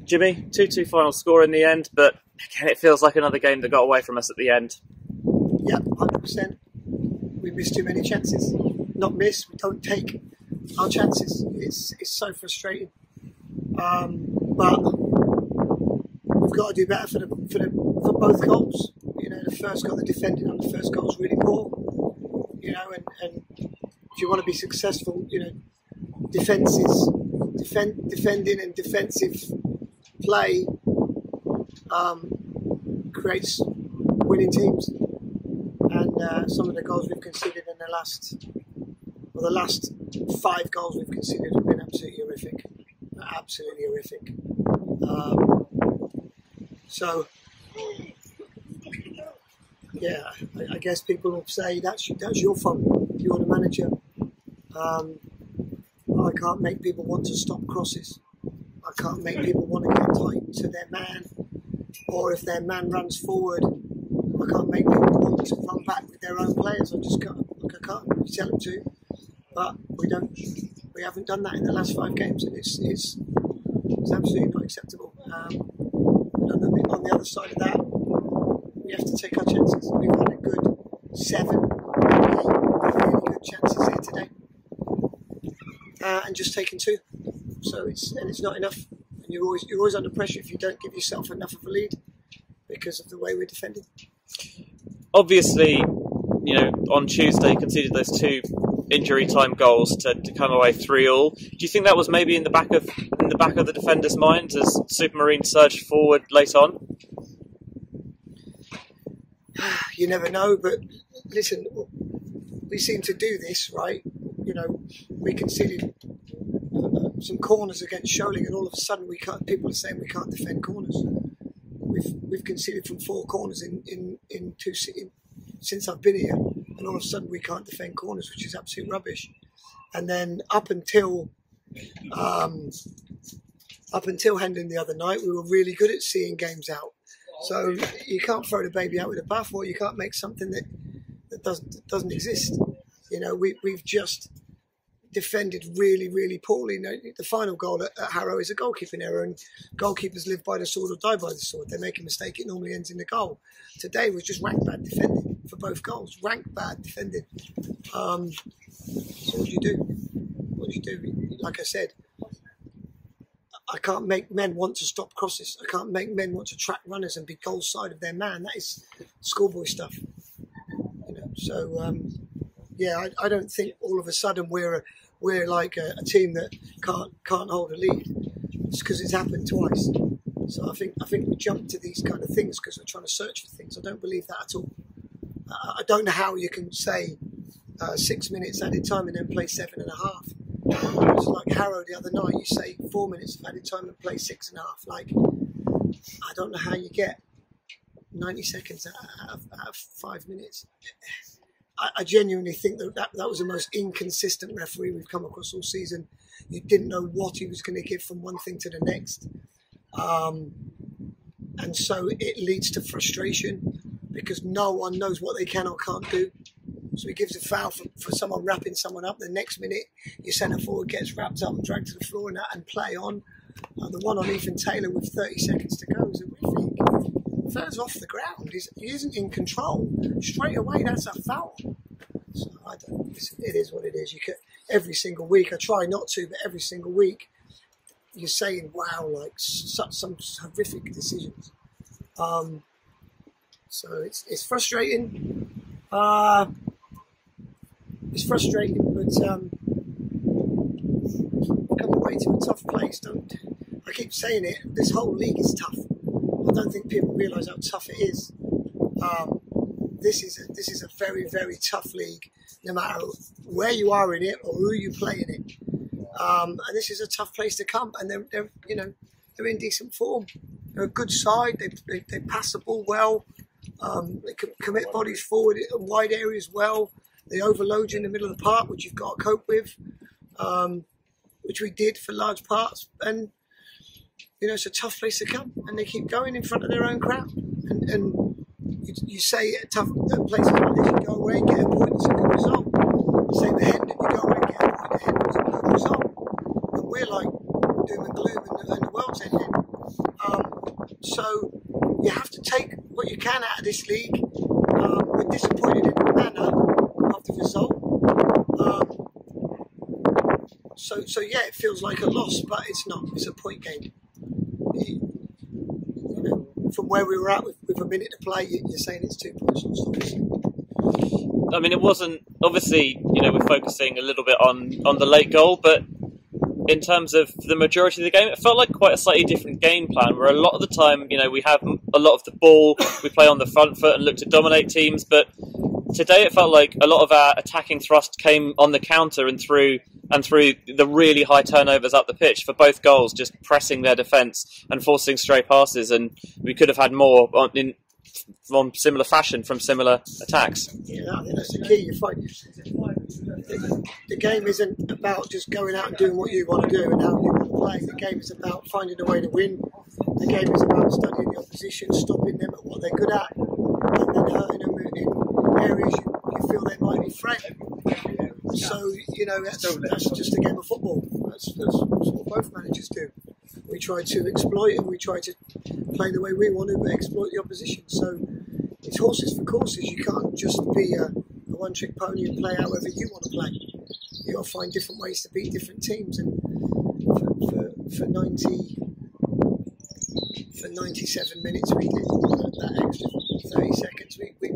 Jimmy, 2-2 final score in the end, but again, it feels like another game that got away from us at the end. Yep, 100%. We missed too many chances. Not miss, we don't take our chances. It's so frustrating. But we've got to do better for both goals. You know, the first goal, the defending on the first goal is really poor. You know, and if you want to be successful, you know, defending and defensive play creates winning teams. And some of the goals we've conceded in the last 5 goals we've conceded have been absolutely horrific. Absolutely horrific. So, yeah, I guess people will say that's your fault. You're the manager. I can't make people want to stop crosses. I can't make people want to get tight to their man. Or if their man runs forward, I can't make people want to run back with their own players. I just can't. Look, I can't. You tell them to, but we don't. We haven't done that in the last 5 games, and it's absolutely not acceptable. And on the other side of that, we have to take our chances. We've had a good 7, 8 really good chances here today, and just taken 2. So it's not enough. And you're always under pressure if you don't give yourself enough of a lead because of the way we're defending. Obviously, you know, on Tuesday you conceded those 2 injury time goals to come away 3-3. Do you think that was maybe in the back of the defenders' minds as Supermarine surged forward late on? You never know, but listen, we seem to do this, right? You know, we conceded some corners against Sholing, and all of a sudden we can't. People are saying we can't defend corners. We've conceded from 4 corners in since I've been here, and all of a sudden we can't defend corners, which is absolute rubbish. And then up until Hendon the other night, we were really good at seeing games out. So you can't throw the baby out with the bathwater. You can't make something that doesn't exist. You know, we've just defended really, really poorly. You know, the final goal at Harrow is a goalkeeping error, and goalkeepers live by the sword or die by the sword. They make a mistake, it normally ends in the goal. Today was just rank bad defending for both goals. Rank bad defending. So what do you do? What do you do? Like I said, I can't make men want to stop crosses. I can't make men want to track runners and be goal side of their man. That is schoolboy stuff. You know, so yeah, I don't think all of a sudden we're like a team that can't hold a lead. It's because it's happened twice. So I think we jump to these kind of things because we're trying to search for things. I don't believe that at all. I don't know how you can say 6 minutes added time and then play 7.5. It's like Harrow the other night. You say 4 minutes of added time and play 6.5. Like, I don't know how you get 90 seconds out of 5 minutes. I genuinely think that was the most inconsistent referee we've come across all season. You didn't know what he was going to give from one thing to the next. And so it leads to frustration because no one knows what they can or can't do. So he gives a foul for someone wrapping someone up. The next minute, your centre forward gets wrapped up and dragged to the floor and play on. The one on Ethan Taylor with 30 seconds to go is horrific. Fellow's off the ground. He isn't in control. Straight away, that's a foul. So I don't. It is what it is. You can, every single week. I try not to, but every single week, you're saying, "Wow!" Like some horrific decisions. So it's frustrating. It's frustrating, but come away to a tough place. I keep saying it. This whole league is tough. I don't think people realise how tough it is. This is a very, very tough league, no matter where you are in it or who you play in it. And this is a tough place to come. And they're in decent form. They're a good side. They pass the ball well. They commit bodies forward in wide areas well. They overload you in the middle of the park, which you've got to cope with, which we did for large parts. And it's a tough place to come, and they keep going in front of their own crowd. And you say at places like this, you go away and get a point, it's a good result. Same with Hendon, you go away and get a point at Hendon, it's a good result. And we're like doom and gloom, and the world's ending. can out of this league. We're disappointed in the manner of the result. So yeah, it feels like a loss, but it's not. It's a point game. From where we were at with a minute to play, you're saying it's 2 points. I mean, it wasn't, obviously, we're focusing a little bit on the late goal, but in terms of the majority of the game, it felt like quite a slightly different game plan, where a lot of the time, we have a lot of the ball, we play on the front foot and look to dominate teams, but today it felt like a lot of our attacking thrust came on the counter and through the really high turnovers up the pitch for both goals, just pressing their defence and forcing stray passes, and we could have had more in similar fashion from similar attacks. Yeah, I think that's the key. You find the game isn't about just going out and doing what you want to do and how you want to play. The game is about finding a way to win. The game is about studying the opposition, stopping them at what they're good at, and then hurting them in areas you feel they might be frail. So, that's just a game of football. That's what both managers do. We try to exploit and we try to play the way we want to, but exploit the opposition. So it's horses for courses. You can't just be a one-trick pony and play however you want to play. You've got to find different ways to beat different teams. And for 97 minutes, we did that extra 30 seconds. We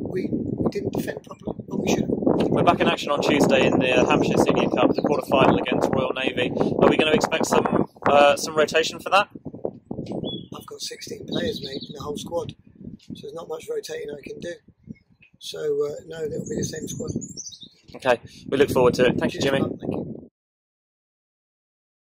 didn't defend properly, but we should have. We're back in action on Tuesday in the Hampshire Senior Cup, the quarter-final against Royal Navy. Are we going to expect some rotation for that? I've got 16 players, mate, in the whole squad, so there's not much rotating I can do. So, no, it'll be the same squad. Okay, we look forward to it. Thank you, Jimmy. Thank you.